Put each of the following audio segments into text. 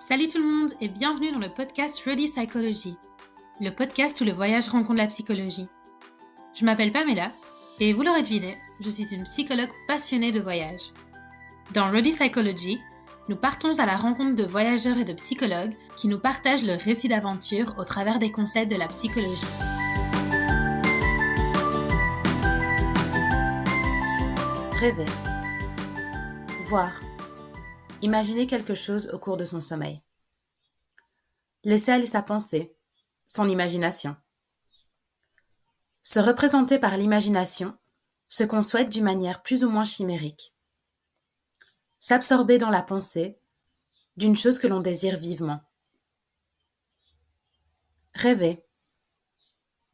Salut tout le monde et bienvenue dans le podcast Ready Psychology, le podcast où le voyage rencontre la psychologie. Je m'appelle Pamela et vous l'aurez deviné, je suis une psychologue passionnée de voyage. Dans Ready Psychology, nous partons à la rencontre de voyageurs et de psychologues qui nous partagent leur récit d'aventure au travers des concepts de la psychologie. Rêver. Voir. Imaginer quelque chose au cours de son sommeil. Laisser aller sa pensée, son imagination. Se représenter par l'imagination ce qu'on souhaite d'une manière plus ou moins chimérique. S'absorber dans la pensée d'une chose que l'on désire vivement. Rêver.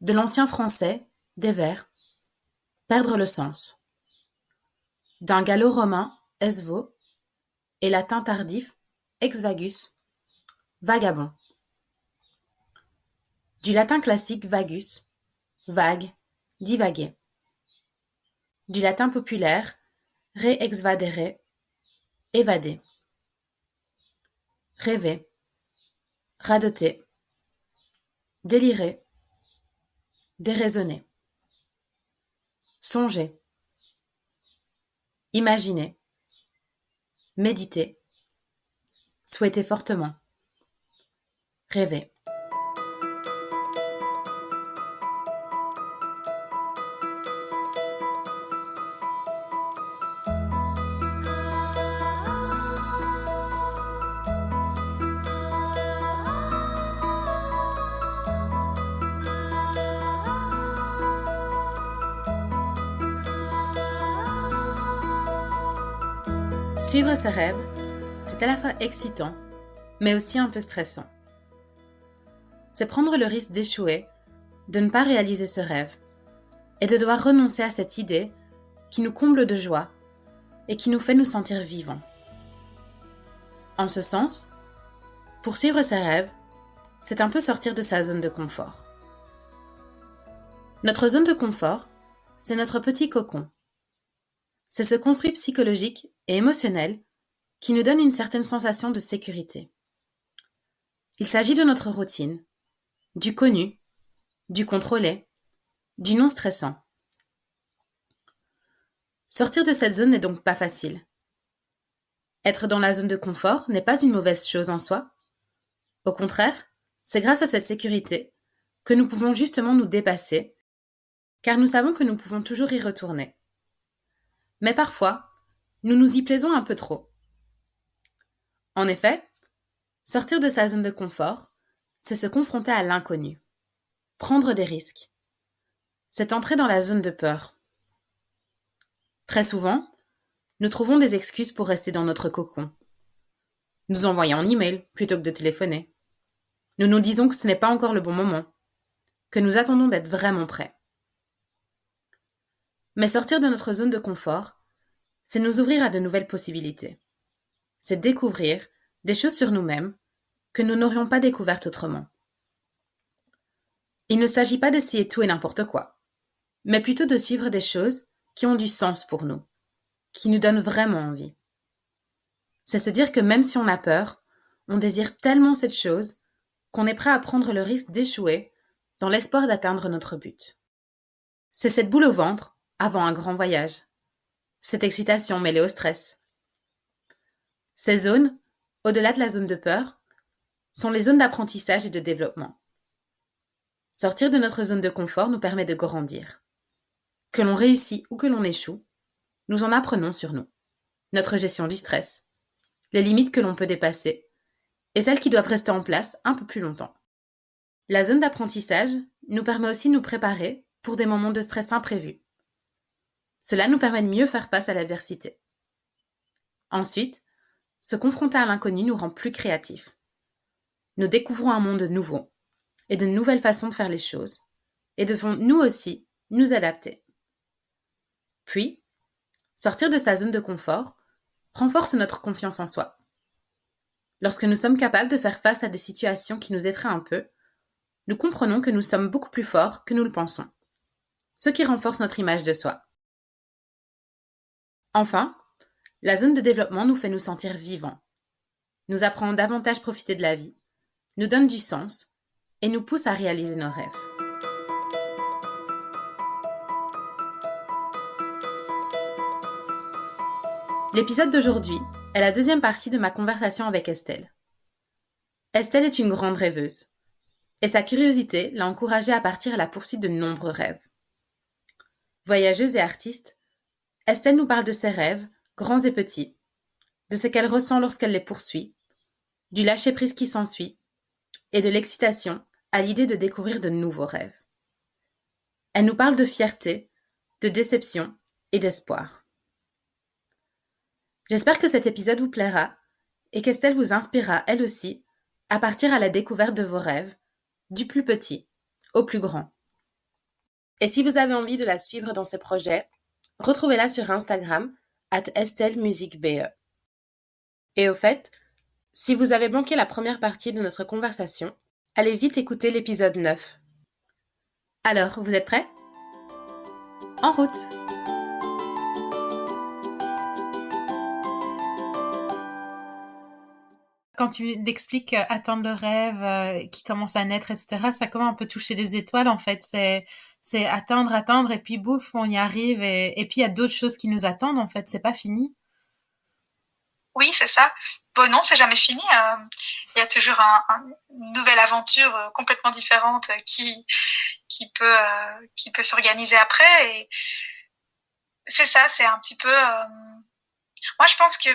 De l'ancien français, des vers, perdre le sens. D'un gallo-romain, esvo, et latin tardif, ex vagus, vagabond. Du latin classique vagus, vague, divaguer. Du latin populaire, re exvadere, évader. Rêver, radoter, délirer, déraisonner. Songer, imaginer, méditer, souhaiter fortement, rêver. Suivre ses rêves, c'est à la fois excitant, mais aussi un peu stressant. C'est prendre le risque d'échouer, de ne pas réaliser ce rêve, et de devoir renoncer à cette idée qui nous comble de joie et qui nous fait nous sentir vivants. En ce sens, poursuivre ses rêves, c'est un peu sortir de sa zone de confort. Notre zone de confort, c'est notre petit cocon. C'est ce construit psychologique et émotionnel qui nous donne une certaine sensation de sécurité. Il s'agit de notre routine, du connu, du contrôlé, du non stressant. Sortir de cette zone n'est donc pas facile. Être dans la zone de confort n'est pas une mauvaise chose en soi. Au contraire, c'est grâce à cette sécurité que nous pouvons justement nous dépasser, car nous savons que nous pouvons toujours y retourner. Mais parfois, nous nous y plaisons un peu trop. En effet, sortir de sa zone de confort, c'est se confronter à l'inconnu, prendre des risques. C'est entrer dans la zone de peur. Très souvent, nous trouvons des excuses pour rester dans notre cocon. Nous envoyons un email plutôt que de téléphoner. Nous nous disons que ce n'est pas encore le bon moment, que nous attendons d'être vraiment prêts. Mais sortir de notre zone de confort, c'est nous ouvrir à de nouvelles possibilités. C'est découvrir des choses sur nous-mêmes que nous n'aurions pas découvertes autrement. Il ne s'agit pas d'essayer tout et n'importe quoi, mais plutôt de suivre des choses qui ont du sens pour nous, qui nous donnent vraiment envie. C'est se dire que même si on a peur, on désire tellement cette chose qu'on est prêt à prendre le risque d'échouer dans l'espoir d'atteindre notre but. C'est cette boule au ventre avant un grand voyage, cette excitation mêlée au stress. Ces zones, au-delà de la zone de peur, sont les zones d'apprentissage et de développement. Sortir de notre zone de confort nous permet de grandir. Que l'on réussit ou que l'on échoue, nous en apprenons sur nous, notre gestion du stress, les limites que l'on peut dépasser et celles qui doivent rester en place un peu plus longtemps. La zone d'apprentissage nous permet aussi de nous préparer pour des moments de stress imprévus. Cela nous permet de mieux faire face à l'adversité. Ensuite, se confronter à l'inconnu nous rend plus créatifs. Nous découvrons un monde nouveau et de nouvelles façons de faire les choses et devons nous aussi nous adapter. Puis, sortir de sa zone de confort renforce notre confiance en soi. Lorsque nous sommes capables de faire face à des situations qui nous effraient un peu, nous comprenons que nous sommes beaucoup plus forts que nous le pensons, ce qui renforce notre image de soi. Enfin, la zone de développement nous fait nous sentir vivants. nous apprend davantage profiter de la vie, nous donne du sens et nous pousse à réaliser nos rêves. L'épisode d'aujourd'hui est la deuxième partie de ma conversation avec Estelle. Estelle est une grande rêveuse et sa curiosité l'a encouragée à partir à la poursuite de nombreux rêves. Voyageuse et artiste, Estelle nous parle de ses rêves, grands et petits, de ce qu'elle ressent lorsqu'elle les poursuit, du lâcher-prise qui s'ensuit et de l'excitation à l'idée de découvrir de nouveaux rêves. Elle nous parle de fierté, de déception et d'espoir. J'espère que cet épisode vous plaira et qu'Estelle vous inspirera elle aussi à partir à la découverte de vos rêves, du plus petit au plus grand. Et si vous avez envie de la suivre dans ce projet, retrouvez-la sur Instagram @EstelleMusicBE. Et au fait, si vous avez manqué la première partie de notre conversation, allez vite écouter l'épisode 9. Alors, vous êtes prêts ? En route! Quand tu expliques atteindre le rêve qui commence à naître, etc., ça commence un peu toucher les étoiles, en fait. C'est atteindre, et puis bouf, on y arrive. Et puis, il y a d'autres choses qui nous attendent, en fait. C'est pas fini. Oui, c'est ça. Bon, non, c'est jamais fini. Il y a toujours une nouvelle aventure complètement différente qui peut s'organiser après. Et c'est ça, c'est un petit peu... Moi, je pense que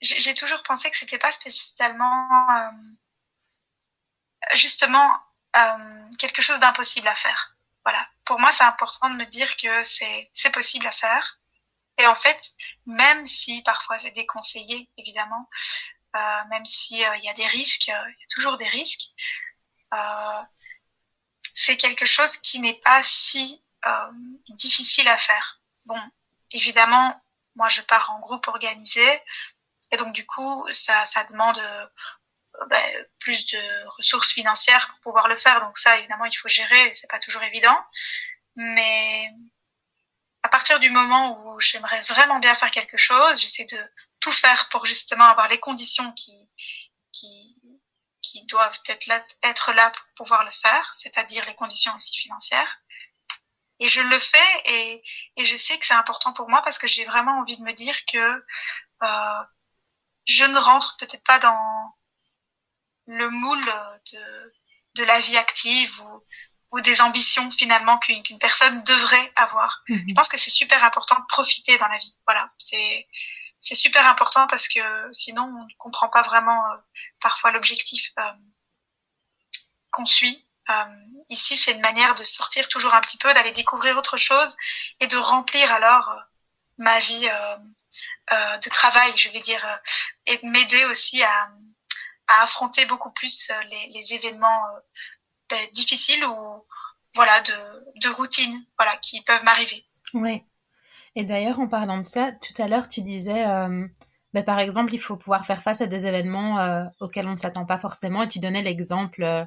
j'ai toujours pensé que c'était pas spécialement justement quelque chose d'impossible à faire. Voilà. Pour moi, c'est important de me dire que c'est possible à faire. Et en fait, même si parfois c'est déconseillé, évidemment, même si il y a des risques, il y a toujours des risques, c'est quelque chose qui n'est pas si difficile à faire. Bon, évidemment, moi je pars en groupe organisé, et donc du coup, ça demande plus de ressources financières pour pouvoir le faire. Donc ça, évidemment, il faut gérer, et c'est pas toujours évident. Mais à partir du moment où j'aimerais vraiment bien faire quelque chose, j'essaie de tout faire pour justement avoir les conditions qui doivent être là pour pouvoir le faire, c'est-à-dire les conditions aussi financières. Et je le fais, et je sais que c'est important pour moi parce que j'ai vraiment envie de me dire que je ne rentre peut-être pas dans le moule de la vie active ou des ambitions finalement qu'une personne devrait avoir. Mm-hmm. Je pense que c'est super important de profiter dans la vie. Voilà, c'est super important parce que sinon on ne comprend pas vraiment parfois l'objectif qu'on suit. Ici, c'est une manière de sortir toujours un petit peu, d'aller découvrir autre chose et de remplir alors ma vie de travail, je vais dire, et de m'aider aussi à affronter beaucoup plus les événements difficiles ou voilà de routine, voilà, qui peuvent m'arriver. Oui. Et d'ailleurs, en parlant de ça, tout à l'heure, tu disais, par exemple, il faut pouvoir faire face à des événements auxquels on ne s'attend pas forcément, et tu donnais l'exemple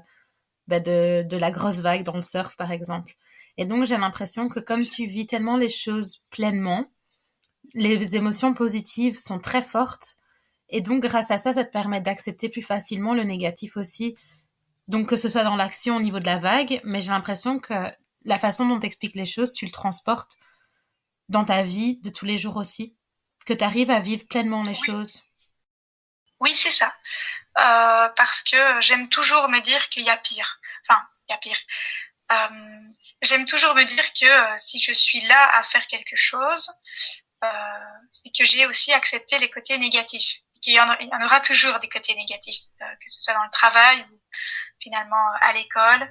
de la grosse vague dans le surf, par exemple. Et donc, j'ai l'impression que comme tu vis tellement les choses pleinement, les émotions positives sont très fortes, et donc, grâce à ça, ça te permet d'accepter plus facilement le négatif aussi. Donc, que ce soit dans l'action au niveau de la vague, mais j'ai l'impression que la façon dont tu expliques les choses, tu le transportes dans ta vie de tous les jours aussi, que tu arrives à vivre pleinement les choses. Oui, c'est ça. Parce que j'aime toujours me dire qu'il y a pire. Enfin, il y a pire. J'aime toujours me dire que si je suis là à faire quelque chose, c'est que j'ai aussi accepté les côtés négatifs. Il y en aura toujours des côtés négatifs, que ce soit dans le travail ou finalement à l'école,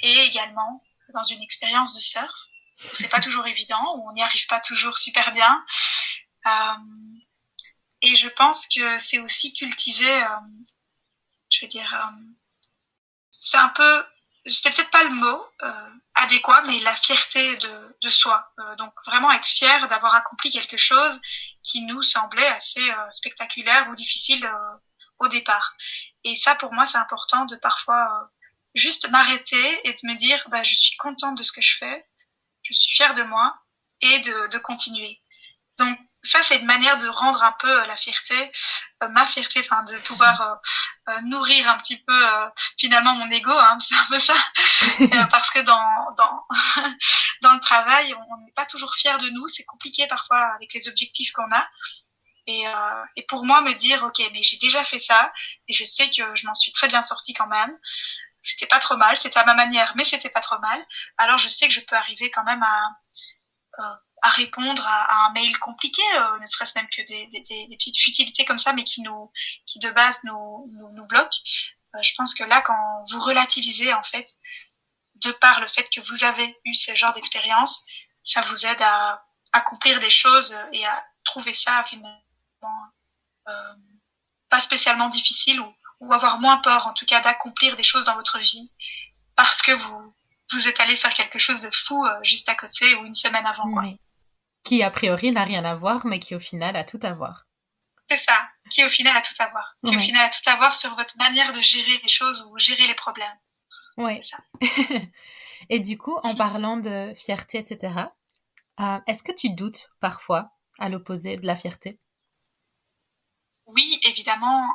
et également dans une expérience de surf où c'est pas toujours évident, où on n'y arrive pas toujours super bien. Et je pense que c'est aussi cultiver, je veux dire, c'est un peu, c'est peut-être pas le mot adéquat, mais la fierté de soi. Donc vraiment être fier d'avoir accompli quelque chose qui nous semblait assez spectaculaire ou difficile au départ. Et ça, pour moi, c'est important de parfois juste m'arrêter et de me dire, je suis contente de ce que je fais, je suis fière de moi, et de continuer. Donc ça, c'est une manière de rendre un peu la fierté, ma fierté, enfin de pouvoir nourrir un petit peu finalement mon ego, hein, c'est un peu ça, parce que dans le travail, on n'est pas toujours fier de nous, c'est compliqué parfois avec les objectifs qu'on a. Et pour moi, me dire, ok, mais j'ai déjà fait ça, et je sais que je m'en suis très bien sortie quand même. C'était pas trop mal, c'était à ma manière, mais c'était pas trop mal. Alors je sais que je peux arriver quand même à répondre à un mail compliqué, ne serait-ce même que des petites futilités comme ça, mais qui de base nous bloquent. Je pense que là, quand vous relativisez, en fait, de par le fait que vous avez eu ce genre d'expérience, ça vous aide à accomplir des choses et à trouver ça finalement pas spécialement difficile ou avoir moins peur, en tout cas, d'accomplir des choses dans votre vie parce que vous êtes allé faire quelque chose de fou juste à côté ou une semaine avant, quoi. Oui. Qui, a priori, n'a rien à voir, mais qui, au final, a tout à voir. C'est ça, qui, au final, a tout à voir. Qui, au final, a tout à voir sur votre manière de gérer les choses ou gérer les problèmes. Oui. C'est ça. Et du coup, en parlant de fierté, etc., est-ce que tu doutes parfois à l'opposé de la fierté? Oui, évidemment.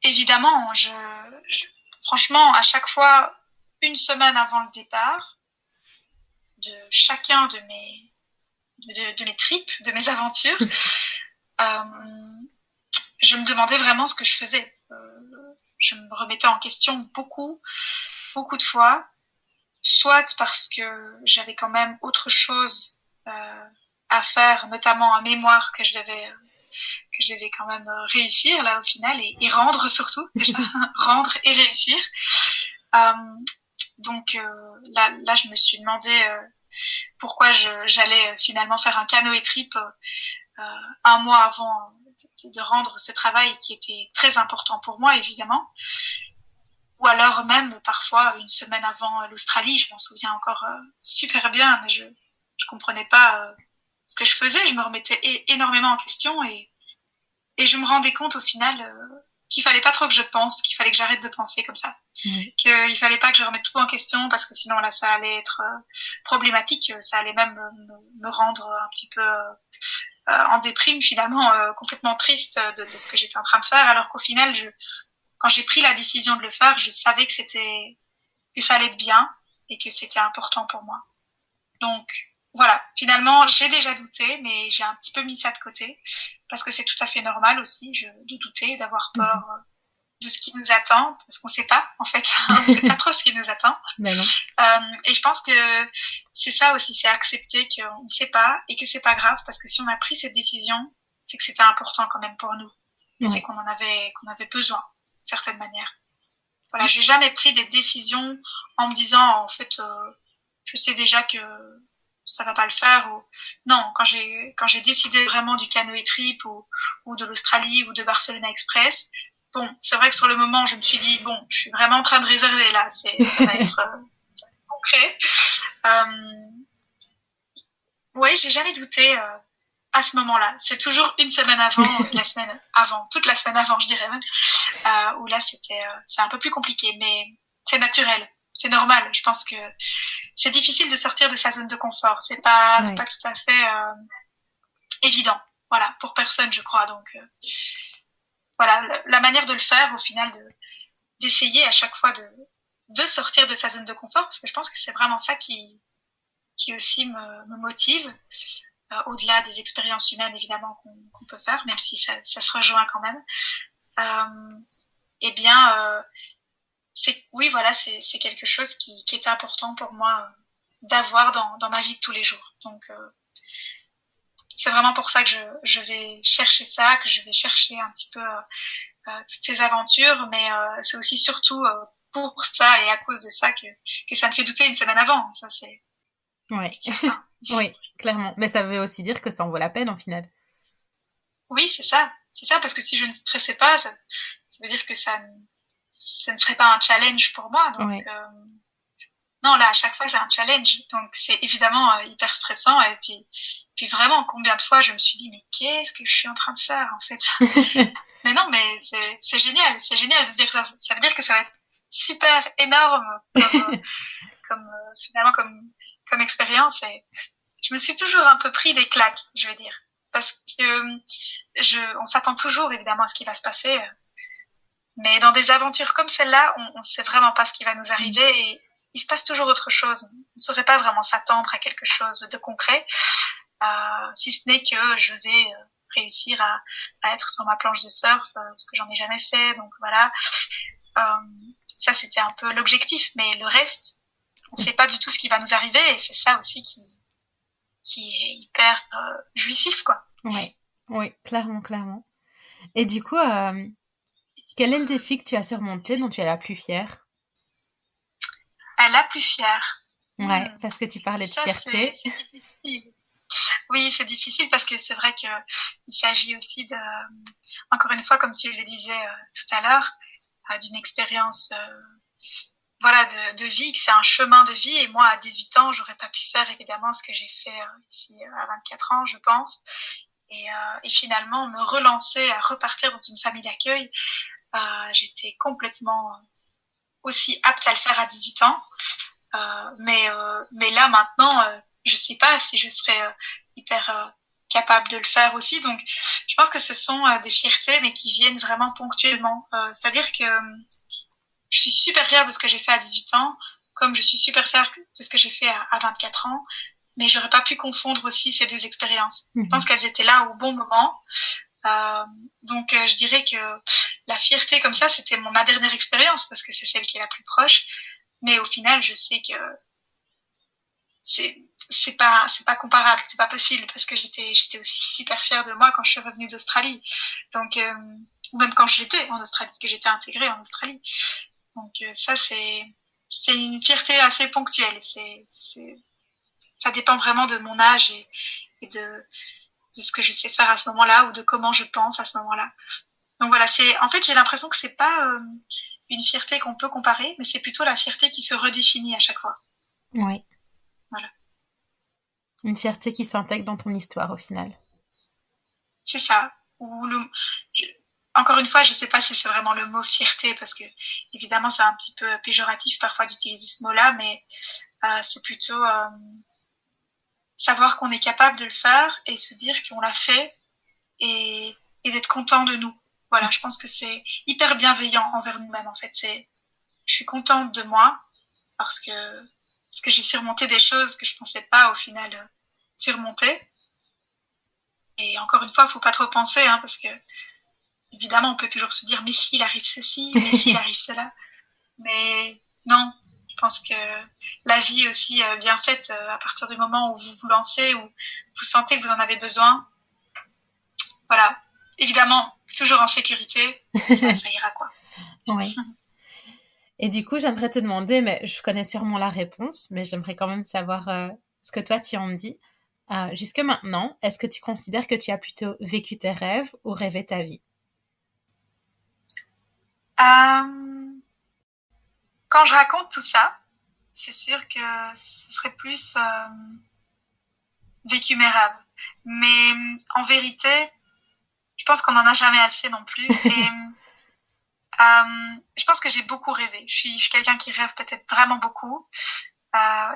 Évidemment, franchement, à chaque fois, une semaine avant le départ, de chacun de mes trips, de mes aventures, je me demandais vraiment ce que je faisais. Je me remettais en question beaucoup de fois, soit parce que j'avais quand même autre chose à faire, notamment un mémoire que je devais quand même réussir là au final et rendre surtout, rendre et réussir. Donc là, je me suis demandé pourquoi j'allais finalement faire un canoë trip un mois avant de rendre ce travail qui était très important pour moi, évidemment. Ou alors même parfois une semaine avant l'Australie, je m'en souviens encore super bien, mais je comprenais pas ce que je faisais, je me remettais énormément en question et je me rendais compte au final qu'il fallait pas trop que je pense, qu'il fallait que j'arrête de penser comme ça. Qu'il fallait pas que je remette tout en question parce que sinon là ça allait être problématique, ça allait même me rendre un petit peu en déprime finalement, complètement triste de ce que j'étais en train de faire, alors qu'au final quand j'ai pris la décision de le faire, je savais que ça allait être bien et que c'était important pour moi. Donc voilà, finalement, j'ai déjà douté, mais j'ai un petit peu mis ça de côté parce que c'est tout à fait normal aussi de douter, d'avoir peur de ce qui nous attend, parce qu'on sait pas, en fait, on sait pas trop ce qui nous attend. Ben non. Et je pense que c'est ça aussi, c'est accepter qu'on ne sait pas et que c'est pas grave parce que si on a pris cette décision, c'est que c'était important quand même pour nous. Et c'est qu'on en avait besoin, d'une certaine manière. Voilà, j'ai jamais pris des décisions en me disant, en fait, je sais déjà que ça va pas le faire non, quand j'ai décidé vraiment du canoë trip ou de l'Australie ou de Barcelona Express, bon, c'est vrai que sur le moment, je me suis dit bon, je suis vraiment en train de réserver là, ça va être concret. Ouais, j'ai jamais douté à ce moment-là. C'est toujours une semaine avant, la semaine avant, toute la semaine avant, je dirais même, où là c'est un peu plus compliqué, mais c'est naturel. C'est normal. Je pense que c'est difficile de sortir de sa zone de confort. C'est pas tout à fait évident. Voilà, pour personne, je crois. Donc voilà, la manière de le faire, au final, d'essayer à chaque fois de sortir de sa zone de confort, parce que je pense que c'est vraiment ça qui aussi me motive, au-delà des expériences humaines évidemment qu'on peut faire, même si ça se rejoint quand même. Eh bien c'est quelque chose qui est important pour moi d'avoir dans ma vie de tous les jours. Donc c'est vraiment pour ça que je vais chercher ça, que je vais chercher un petit peu toutes ces aventures, mais c'est aussi surtout pour ça et à cause de ça que ça me fait douter une semaine avant. Ça c'est oui, clairement. Mais ça veut aussi dire que ça en vaut la peine en final. Oui, c'est ça, parce que si je ne stressais pas, ça veut dire que ça ne serait pas un challenge pour moi. Donc, non, là, à chaque fois, c'est un challenge. Donc, c'est évidemment hyper stressant. Et puis vraiment, combien de fois je me suis dit, mais qu'est-ce que je suis en train de faire, en fait? Mais non, mais c'est génial. C'est génial de se dire que ça veut dire que ça va être super énorme finalement, comme expérience. je me suis toujours un peu pris des claques, je veux dire. Parce que on s'attend toujours, évidemment, à ce qui va se passer. Mais dans des aventures comme celle-là, on sait vraiment pas ce qui va nous arriver et il se passe toujours autre chose. On ne saurait pas vraiment s'attendre à quelque chose de concret, si ce n'est que je vais réussir à être sur ma planche de surf, parce que j'en ai jamais fait. Donc voilà, ça c'était un peu l'objectif. Mais le reste, on ne sait pas du tout ce qui va nous arriver et c'est ça aussi qui est hyper jouissif, quoi. Oui, oui, clairement, clairement. Et du coup, quel est le défi que tu as surmonté dont tu es la plus fière? La plus fière. Ouais, parce que tu parlais de Ça, fierté. c'est difficile. Oui, c'est difficile parce que c'est vrai que il s'agit aussi de, encore une fois, comme tu le disais tout à l'heure, d'une expérience, voilà, de vie, que c'est un chemin de vie. Et moi, à 18 ans, j'aurais pas pu faire évidemment ce que j'ai fait ici à 24 ans, je pense. Et finalement, me relancer à repartir dans une famille d'accueil, j'étais complètement aussi apte à le faire à 18 ans. Mais là maintenant, je sais pas si je serais hyper capable de le faire aussi. Donc, je pense que ce sont des fiertés, mais qui viennent vraiment ponctuellement. C'est-à-dire que je suis super fière de ce que j'ai fait à 18 ans, comme je suis super fière de ce que j'ai fait à 24 ans. Mais j'aurais pas pu confondre aussi ces deux expériences. Je pense qu'elles étaient là au bon moment. Donc, je dirais que la fierté comme ça, c'était ma dernière expérience parce que c'est celle qui est la plus proche. Mais au final, je sais que c'est pas comparable, c'est pas possible parce que j'étais aussi super fière de moi quand je suis revenue d'Australie. Donc ou même quand j'étais en Australie, que j'étais intégrée en Australie. Donc ça c'est une fierté assez ponctuelle. Ça dépend vraiment de mon âge et de ce que je sais faire à ce moment-là ou de comment je pense à ce moment-là. Donc voilà, en fait j'ai l'impression que c'est pas une fierté qu'on peut comparer, mais c'est plutôt la fierté qui se redéfinit à chaque fois. Oui. Voilà. Une fierté qui s'intègre dans ton histoire au final. C'est ça. Encore une fois, je sais pas si c'est vraiment le mot fierté parce que évidemment c'est un petit peu péjoratif parfois d'utiliser ce mot-là, mais c'est plutôt savoir qu'on est capable de le faire et se dire qu'on l'a fait et d'être content de nous. Voilà, je pense que c'est hyper bienveillant envers nous-mêmes en fait. Je suis contente de moi parce que j'ai surmonté des choses que je pensais pas au final surmonter. Et encore une fois, faut pas trop penser, hein, parce que évidemment, on peut toujours se dire mais s'il arrive ceci, mais s'il arrive cela. Mais non, je pense que la vie est aussi bien faite à partir du moment où vous vous lancez, où vous sentez que vous en avez besoin. Voilà, évidemment, toujours en sécurité, ça ira quoi. Oui. Et du coup, j'aimerais te demander, mais je connais sûrement la réponse, mais j'aimerais quand même savoir ce que toi tu en dis. Jusque maintenant, est-ce que tu considères que tu as plutôt vécu tes rêves ou rêvé ta vie? Quand je raconte tout ça, c'est sûr que ce serait plus vécu mes rêves. Mais en vérité, je pense qu'on n'en a jamais assez non plus. Et je pense que j'ai beaucoup rêvé. Je suis quelqu'un qui rêve peut-être vraiment beaucoup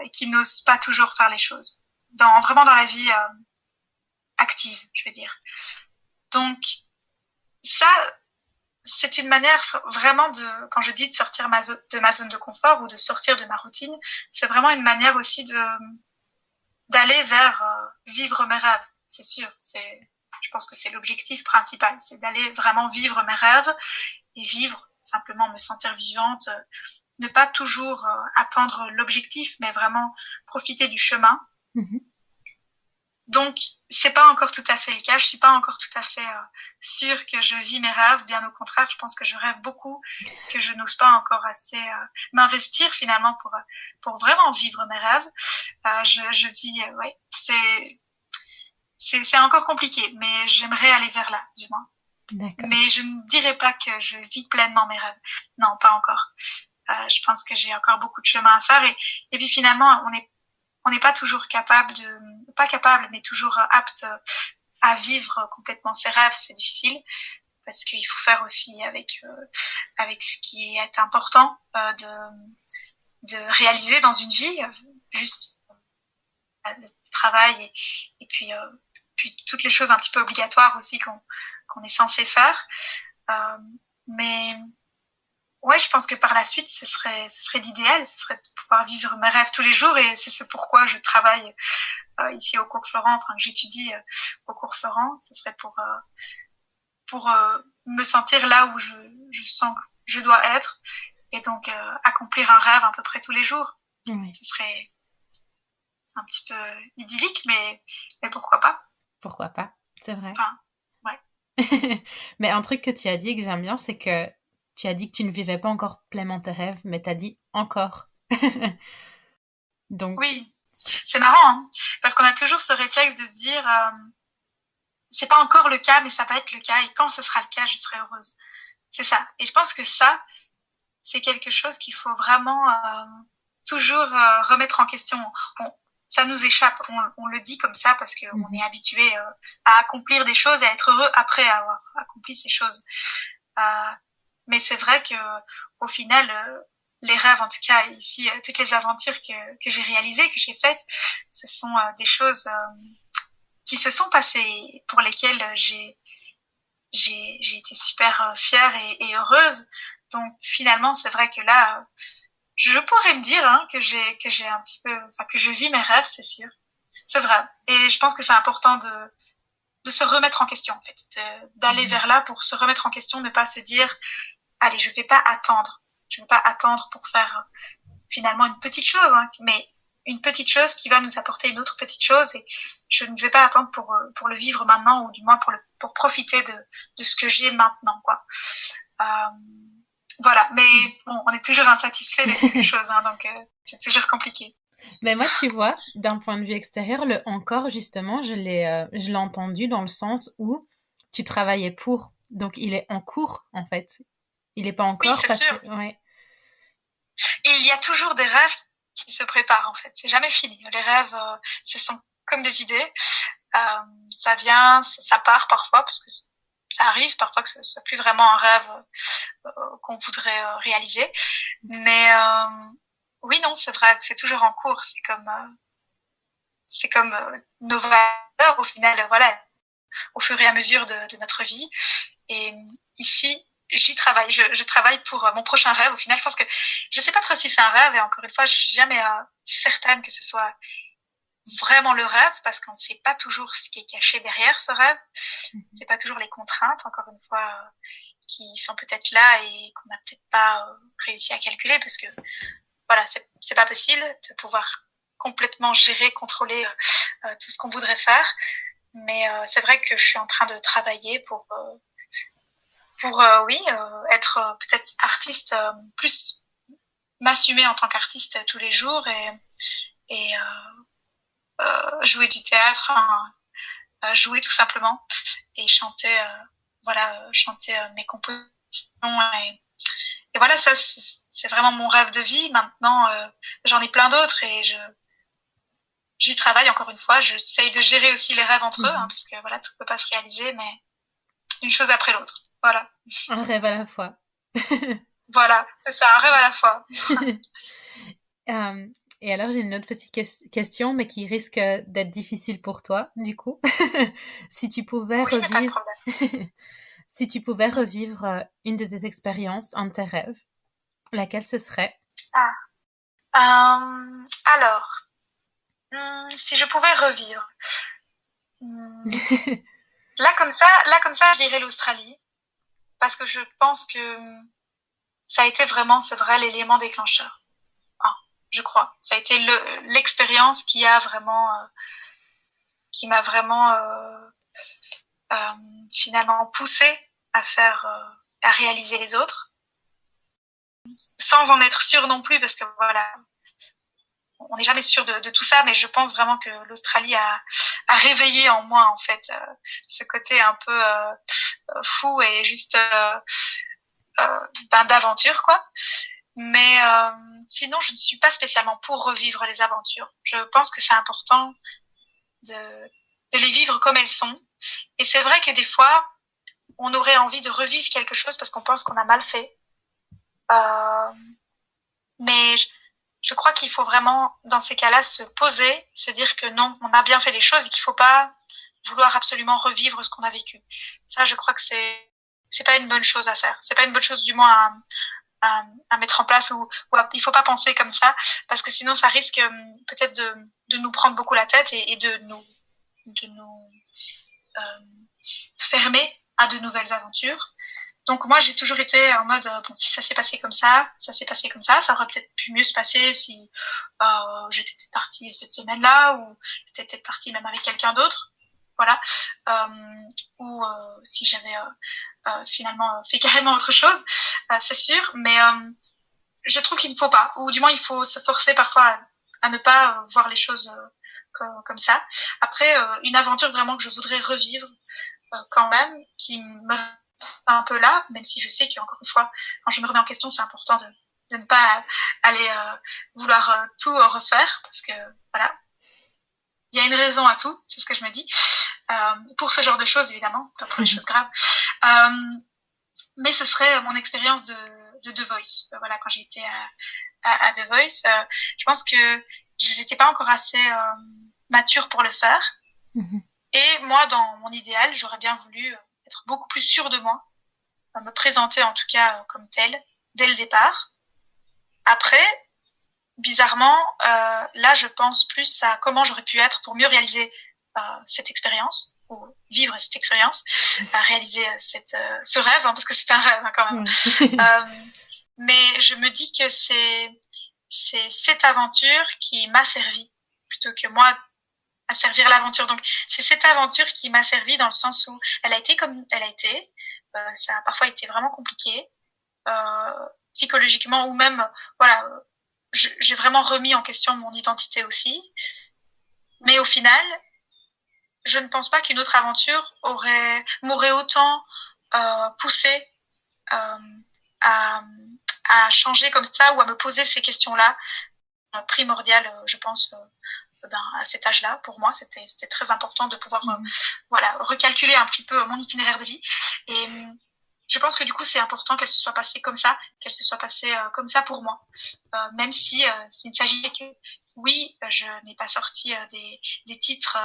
et qui n'ose pas toujours faire les choses. Vraiment dans la vie active, je veux dire. Donc, ça, c'est une manière vraiment quand je dis de sortir de ma zone de confort ou de sortir de ma routine, c'est vraiment une manière aussi d'aller vers vivre mes rêves. C'est sûr, je pense que c'est l'objectif principal, c'est d'aller vraiment vivre mes rêves et vivre, simplement me sentir vivante, ne pas toujours attendre l'objectif, mais vraiment profiter du chemin. Mhm. Donc, c'est pas encore tout à fait le cas. Je suis pas encore tout à fait sûre que je vis mes rêves. Bien au contraire, je pense que je rêve beaucoup, que je n'ose pas encore assez m'investir finalement pour vraiment vivre mes rêves. Je vis, ouais, c'est encore compliqué, mais j'aimerais aller vers là, du moins. D'accord. Mais je ne dirais pas que je vis pleinement mes rêves. Non, pas encore. Je pense que j'ai encore beaucoup de chemin à faire et puis finalement, on n'est pas toujours pas capable, mais toujours apte à vivre complètement ses rêves. C'est difficile parce qu'il faut faire aussi avec ce qui est important de réaliser dans une vie. Juste travail et puis toutes les choses un petit peu obligatoires aussi qu'on est censé faire. Mais ouais, je pense que par la suite, ce serait l'idéal, ce serait de pouvoir vivre mes rêves tous les jours et c'est ce pourquoi je travaille ici au cours Florent, enfin que j'étudie au cours Florent. Ce serait pour me sentir là où je sens que je dois être et donc accomplir un rêve à peu près tous les jours. Oui. Ce serait un petit peu idyllique, mais pourquoi pas? Pourquoi pas, c'est vrai. Enfin, ouais. Mais un truc que tu as dit et que j'aime bien, c'est que tu as dit que tu ne vivais pas encore pleinement tes rêves, mais tu as dit encore. Donc, oui, c'est marrant, hein, parce qu'on a toujours ce réflexe de se dire c'est pas encore le cas, mais ça va être le cas, et quand ce sera le cas, je serai heureuse. C'est ça. Et je pense que ça, c'est quelque chose qu'il faut vraiment toujours remettre en question. Ça nous échappe, on le dit comme ça parce qu'on est habitué à accomplir des choses et à être heureux après avoir accompli ces choses. Mais c'est vrai que au final, les rêves, en tout cas ici, toutes les aventures que j'ai réalisées, que j'ai faites, ce sont des choses qui se sont passées, pour lesquelles j'ai été super fière et heureuse. Donc finalement, c'est vrai que là, je pourrais me dire que j'ai un petit peu, enfin que je vis mes rêves, c'est sûr, c'est vrai. Et je pense que c'est important de se remettre en question en fait, d'aller vers là pour se remettre en question, ne pas se dire allez, je vais pas attendre pour faire finalement une petite chose, mais une petite chose qui va nous apporter une autre petite chose et je ne vais pas attendre pour le vivre maintenant ou du moins pour profiter de ce que j'ai maintenant, quoi. Voilà, mais bon, on est toujours insatisfait de quelque chose, donc c'est toujours compliqué. Mais moi, tu vois, d'un point de vue extérieur, le encore, justement, je l'ai entendu dans le sens où tu travaillais pour. Donc, il est en cours, en fait. Il n'est pas encore oui, c'est parce sûr. que... Ouais. Et il y a toujours des rêves qui se préparent, en fait. C'est jamais fini. Les rêves, ce sont comme des idées. Ça vient, ça part parfois, parce que ça arrive parfois que ce soit plus vraiment un rêve qu'on voudrait réaliser. Mais oui, non, c'est vrai que c'est toujours en cours. C'est comme nos valeurs au final, voilà, au fur et à mesure de notre vie. Et ici, j'y travaille. Je travaille pour mon prochain rêve. Au final, je pense que je sais pas trop si c'est un rêve. Et encore une fois, je suis jamais certaine que ce soit vraiment le rêve parce qu'on ne sait pas toujours ce qui est caché derrière ce rêve. C'est pas toujours les contraintes, encore une fois, qui sont peut-être là et qu'on n'a peut-être pas réussi à calculer parce que voilà, c'est pas possible de pouvoir complètement gérer, contrôler tout ce qu'on voudrait faire. Mais c'est vrai que je suis en train de travailler pour oui, être peut-être artiste, plus m'assumer en tant qu'artiste tous les jours et jouer du théâtre, jouer tout simplement et chanter, chanter mes compositions et voilà, ça c'est vraiment mon rêve de vie. Maintenant, j'en ai plein d'autres et j'y travaille encore une fois. J'essaye de gérer aussi les rêves entre eux, parce que voilà, tout peut pas se réaliser, mais une chose après l'autre. Voilà. Un rêve à la fois. Voilà, c'est ça, un rêve à la fois. Et alors, j'ai une autre petite question, mais qui risque d'être difficile pour toi, du coup. Si tu pouvais oui, revivre, si tu pouvais revivre une de tes expériences, un de tes rêves, laquelle ce serait? Alors, si je pouvais revivre, là comme ça, je dirais l'Australie, parce que je pense que ça a été vraiment, c'est vrai, l'élément déclencheur. Je crois. Ça a été l'expérience qui m'a vraiment finalement poussé à réaliser les autres, sans en être sûr non plus, parce que voilà, on n'est jamais sûr de tout ça, mais je pense vraiment que l'Australie a réveillé en moi en fait ce côté un peu fou et juste d'aventure, quoi. Mais sinon, je ne suis pas spécialement pour revivre les aventures. Je pense que c'est important de les vivre comme elles sont. Et c'est vrai que des fois, on aurait envie de revivre quelque chose parce qu'on pense qu'on a mal fait. Mais je crois qu'il faut vraiment, dans ces cas-là, se poser, se dire que non, on a bien fait les choses et qu'il faut pas vouloir absolument revivre ce qu'on a vécu. Ça, je crois que c'est pas une bonne chose à faire. C'est pas une bonne chose, du moins, à mettre en place ou il faut pas penser comme ça parce que sinon ça risque peut-être de nous prendre beaucoup la tête et de nous fermer à de nouvelles aventures. Donc moi j'ai toujours été en mode bon, si ça s'est passé comme ça, ça s'est passé comme ça aurait peut-être pu mieux se passer si j'étais peut-être partie cette semaine-là ou j'étais peut-être partie même avec quelqu'un d'autre. Voilà, ou si j'avais finalement fait carrément autre chose, c'est sûr, mais je trouve qu'il ne faut pas, ou du moins il faut se forcer parfois à ne pas voir les choses comme ça. Après, une aventure vraiment que je voudrais revivre quand même, qui me fait un peu là, même si je sais qu'encore une fois, quand je me remets en question, c'est important de ne pas aller vouloir tout refaire, parce que voilà, il y a une raison à tout, c'est ce que je me dis. Pour ce genre de choses, évidemment, pas pour les choses graves. Mais ce serait mon expérience de The Voice. Voilà, quand j'ai été à The Voice, je pense que j'étais pas encore assez mature pour le faire. Mhm. Et moi, dans mon idéal, j'aurais bien voulu être beaucoup plus sûre de moi, me présenter en tout cas comme telle, dès le départ. Après, bizarrement, là, je pense plus à comment j'aurais pu être pour mieux réaliser cette expérience, ou vivre cette expérience, réaliser ce rêve, hein, parce que c'est un rêve hein, quand même. Mais je me dis que c'est cette aventure qui m'a servi, plutôt que moi à servir l'aventure. Donc c'est cette aventure qui m'a servi dans le sens où elle a été comme elle a été. Ça a parfois été vraiment compliqué, psychologiquement, ou même, voilà, j'ai vraiment remis en question mon identité aussi. Mais au final, je ne pense pas qu'une autre aventure m'aurait autant poussé à changer comme ça ou à me poser ces questions-là primordiales, je pense, à cet âge-là. Pour moi, c'était très important de pouvoir voilà, recalculer un petit peu mon itinéraire de vie. Et je pense que du coup, c'est important qu'elle se soit passée comme ça, qu'elle se soit passée comme ça pour moi. Même si s'il ne s'agit que oui, je n'ai pas sorti des titres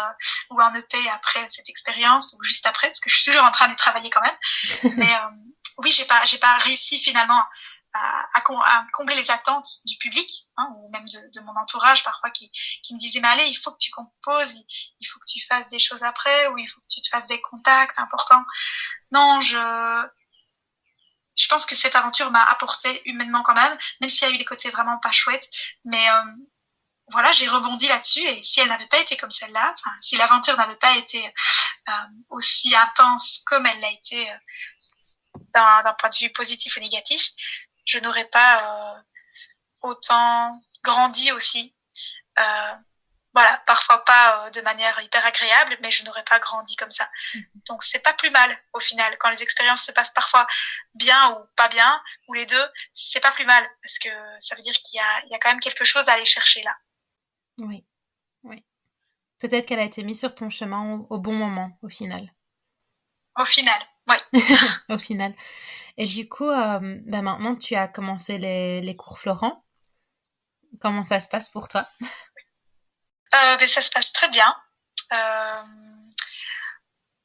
ou un EP après cette expérience ou juste après, parce que je suis toujours en train de travailler quand même. Mais oui, j'ai pas réussi finalement à combler les attentes du public, hein, ou même de mon entourage parfois qui me disait mais allez, il faut que tu composes, il faut que tu fasses des choses après, ou il faut que tu te fasses des contacts importants. Non, je pense que cette aventure m'a apporté humainement quand même s'il y a eu des côtés vraiment pas chouettes, mais voilà, j'ai rebondi là-dessus, et si elle n'avait pas été comme celle-là, enfin, si l'aventure n'avait pas été aussi intense comme elle l'a été d'un point de vue positif ou négatif, je n'aurais pas autant grandi aussi. Voilà, parfois pas de manière hyper agréable, mais je n'aurais pas grandi comme ça. Donc c'est pas plus mal au final. Quand les expériences se passent parfois bien ou pas bien, ou les deux, c'est pas plus mal, parce que ça veut dire qu'il y a quand même quelque chose à aller chercher là. Oui, oui. Peut-être qu'elle a été mise sur ton chemin au bon moment, au final. Au final, oui. Au final. Et du coup, maintenant, tu as commencé les cours Florent. Comment ça se passe pour toi? Ça se passe très bien.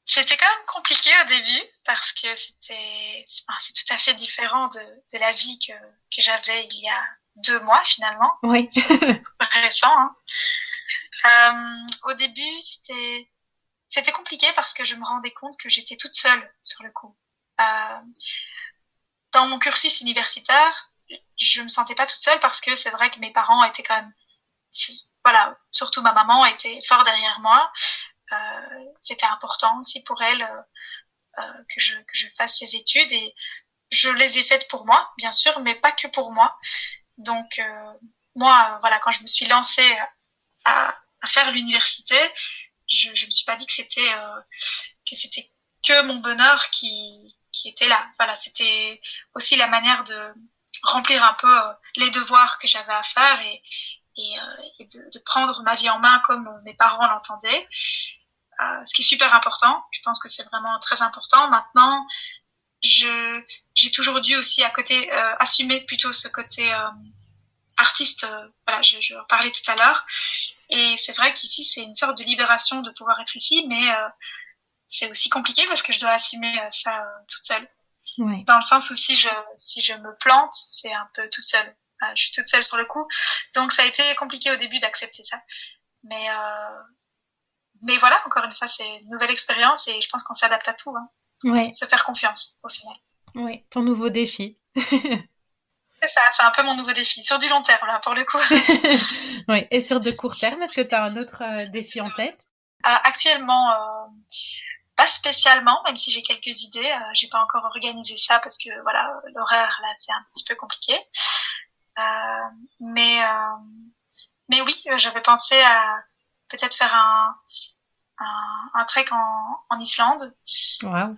C'était quand même compliqué au début parce que c'est tout à fait différent de la vie que j'avais il y a 2 mois finalement. Oui. C'est récent. Hein. Au début, c'était compliqué parce que je me rendais compte que j'étais toute seule sur le coup. Dans mon cursus universitaire, je me sentais pas toute seule parce que c'est vrai que mes parents étaient quand même, voilà, surtout ma maman était fort derrière moi. C'était important aussi pour elle que je fasse ces études, et je les ai faites pour moi, bien sûr, mais pas que pour moi. Donc moi, voilà, quand je me suis lancée à faire l'université, je me suis pas dit que c'était que mon bonheur qui était là. Voilà, c'était aussi la manière de remplir un peu les devoirs que j'avais à faire, et de prendre ma vie en main comme mes parents l'entendaient. Ce qui est super important. Je pense que c'est vraiment très important. Maintenant, j'ai toujours dû aussi à côté assumer plutôt ce côté artiste, voilà, je en parlais tout à l'heure. Et c'est vrai qu'ici, c'est une sorte de libération de pouvoir être ici, mais c'est aussi compliqué parce que je dois assumer ça toute seule. Ouais. Dans le sens où si je me plante, c'est un peu toute seule. Je suis toute seule sur le coup. Donc ça a été compliqué au début d'accepter ça. Mais voilà, encore une fois, c'est une nouvelle expérience et je pense qu'on s'adapte à tout. Hein. Ouais. Se faire confiance, au final. Ouais, ton nouveau défi. C'est ça, c'est un peu mon nouveau défi. Sur du long terme, là, pour le coup. Oui, et sur de court terme, est-ce que tu as un autre défi en tête? Actuellement, pas spécialement, même si j'ai quelques idées. J'ai pas encore organisé ça parce que, voilà, l'horaire, là, c'est un petit peu compliqué. Mais oui, j'avais pensé à peut-être faire un trek en Islande. Wow.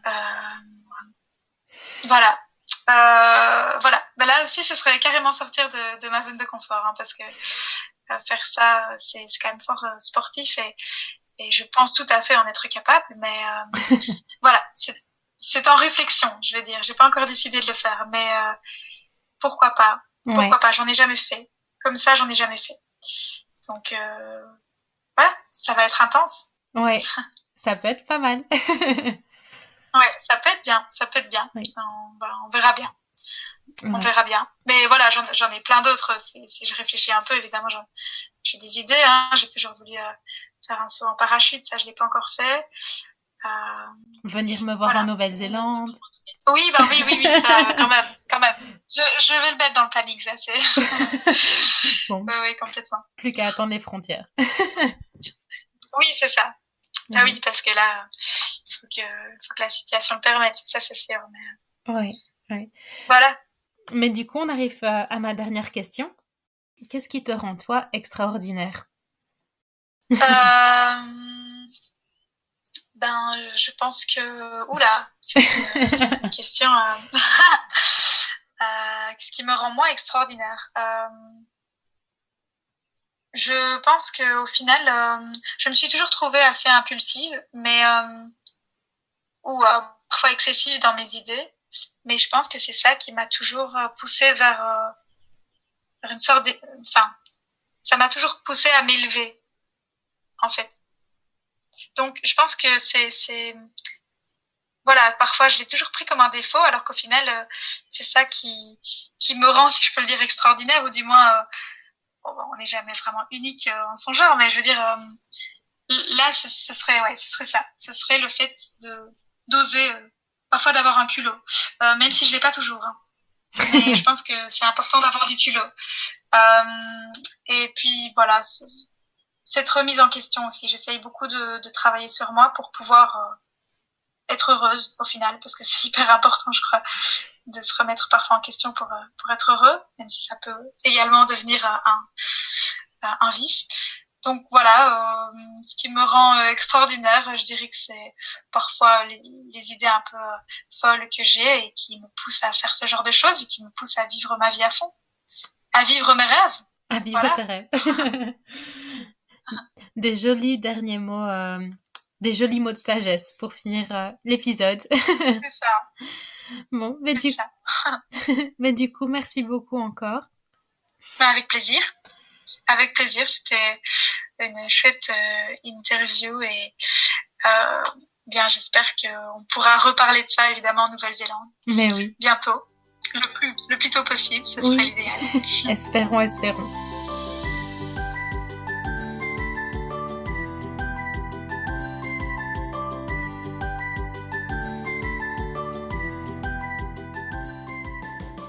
Voilà. Voilà. Ben là aussi, ce serait carrément sortir de ma zone de confort, hein, parce que faire ça, c'est quand même fort sportif et je pense tout à fait en être capable. Mais voilà, c'est en réflexion, je veux dire. J'ai pas encore décidé de le faire, mais pourquoi pas? Pourquoi pas? J'en ai jamais fait. Comme ça, j'en ai jamais fait. Donc voilà, ça va être intense. Ouais, ça peut être pas mal. Ouais, ça peut être bien, ça peut être bien. Oui. On verra bien. On verra bien. Mais voilà, j'en ai plein d'autres. Si je réfléchis un peu, évidemment, j'ai des idées. Hein. J'ai toujours voulu faire un saut en parachute, ça je l'ai pas encore fait. Venir me voir en Nouvelle-Zélande. Oui, bah oui, ça, quand même. Je vais le mettre dans le planning, ça c'est. Bon. Oui, complètement. Plus qu'à attendre les frontières. Oui, c'est ça. Ah oui, parce que là, il faut que la situation le permette, ça c'est sûr. Mais... Ouais. Voilà. Mais du coup, on arrive à ma dernière question. Qu'est-ce qui te rend, toi, extraordinaire? Je pense que... Oula, c'est une question... Qu'est-ce qui me rend, moi, extraordinaire? Je pense qu'au final, je me suis toujours trouvée assez impulsive, mais ou parfois excessive dans mes idées. Mais je pense que c'est ça qui m'a toujours poussée vers une sorte de... Enfin, ça m'a toujours poussée à m'élever, en fait. Donc, je pense que c'est... Voilà, parfois, je l'ai toujours pris comme un défaut, alors qu'au final, c'est ça qui me rend, si je peux le dire, extraordinaire, ou du moins... on n'est jamais vraiment unique en son genre, mais je veux dire, là, ce serait ça. Ce serait le fait d'oser, parfois d'avoir un culot, même si je l'ai pas toujours. Hein. Mais je pense que c'est important d'avoir du culot. Et puis voilà, cette remise en question aussi. J'essaye beaucoup de travailler sur moi pour pouvoir être heureuse au final, parce que c'est hyper important, je crois, de se remettre parfois en question pour être heureux, même si ça peut également devenir un vice. Donc voilà, ce qui me rend extraordinaire, je dirais que c'est parfois les idées un peu folles que j'ai et qui me poussent à faire ce genre de choses et qui me poussent à vivre ma vie à fond, à vivre mes rêves. À vivre tes rêves. Des jolis derniers mots, des jolis mots de sagesse pour finir l'épisode. C'est ça. Bon, mais du coup, merci beaucoup encore. Avec plaisir. Avec plaisir, c'était une chouette interview et bien j'espère qu'on pourra reparler de ça évidemment en Nouvelle-Zélande. Mais oui. Bientôt, le plus tôt possible, ce serait l'idéal. Espérons.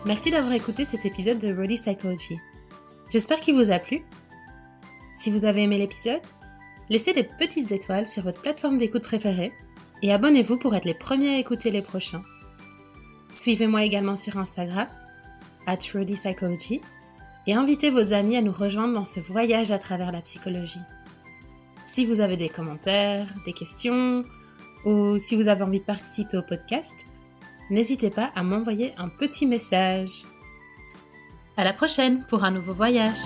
Merci d'avoir écouté cet épisode de Rody Psychology. J'espère qu'il vous a plu. Si vous avez aimé l'épisode, laissez des petites étoiles sur votre plateforme d'écoute préférée et abonnez-vous pour être les premiers à écouter les prochains. Suivez-moi également sur Instagram, @RodyPsychology, et invitez vos amis à nous rejoindre dans ce voyage à travers la psychologie. Si vous avez des commentaires, des questions, ou si vous avez envie de participer au podcast, n'hésitez pas à m'envoyer un petit message. À la prochaine pour un nouveau voyage.